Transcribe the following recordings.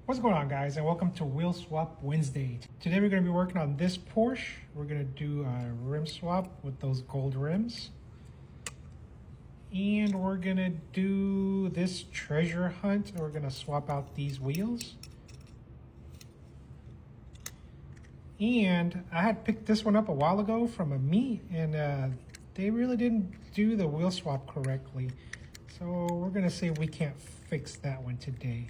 What's going on, guys, and welcome to Wheel Swap Wednesday. Today we're going to be working on this Porsche. We're going to do a rim swap with those gold rims. And we're going to do this treasure hunt. We're going to swap out these wheels. And I had picked this one up a while ago from a meet, and they really didn't do the wheel swap correctly. So we're going to see if we can't fix that one today.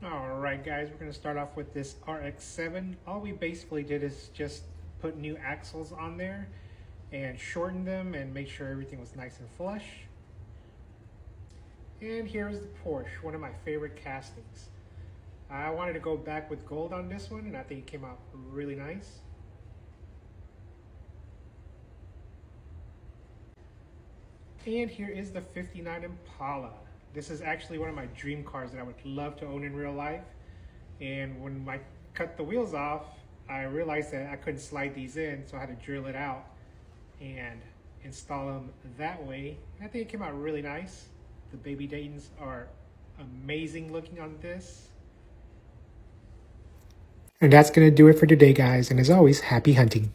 Alright guys, we're going to start off with this RX-7. All we basically did is just put new axles on there and shorten them and make sure everything was nice and flush. And here's the Porsche, one of my favorite castings. I wanted to go back with gold on this one, and I think it came out really nice. And here is the 59 Impala. This is actually one of my dream cars that I would love to own in real life. And when I cut the wheels off, I realized that I couldn't slide these in, so I had to drill it out and install them that way. I think it came out really nice. The Baby Daytons are amazing looking on this. And that's going to do it for today, guys. And as always, happy hunting.